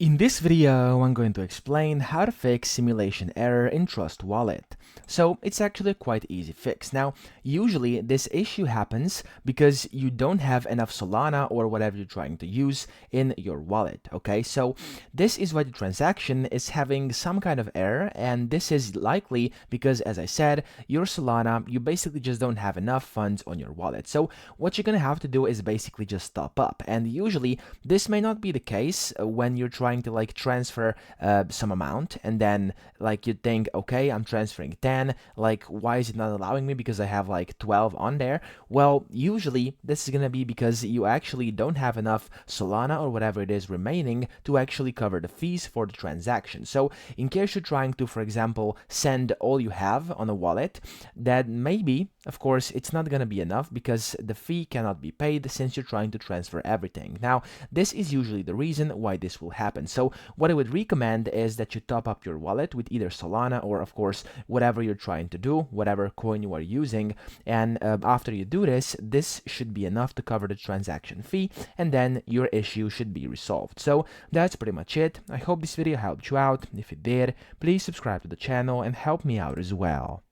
In this video, I'm going to explain how to fix simulation error in Trust Wallet. So it's actually a quite easy fix. Now, usually this issue happens because you don't have enough Solana or whatever you're trying to use in your wallet, okay? So this is why the transaction is having some kind of error, and this is likely because, as I said, your Solana, you basically just don't have enough funds on your wallet. So what you're gonna have to do is basically just top up, and usually this may not be the case when you're trying to like transfer some amount, and then like you think, okay, I'm transferring 10, like why is it not allowing me because I have like 12 on there? Well, usually this is gonna be because you actually don't have enough Solana or whatever it is remaining to actually cover the fees for the transaction. So in case you're trying to, for example, send all you have on a wallet, that maybe, of course, it's not gonna be enough because the fee cannot be paid since you're trying to transfer everything. Now, this is usually the reason why this will happen. So what I would recommend is that you top up your wallet with either Solana or, of course, whatever you're trying to do, whatever coin you are using. And after you do this, this should be enough to cover the transaction fee, and then your issue should be resolved. So that's pretty much it. I hope this video helped you out. If it did, please subscribe to the channel and help me out as well.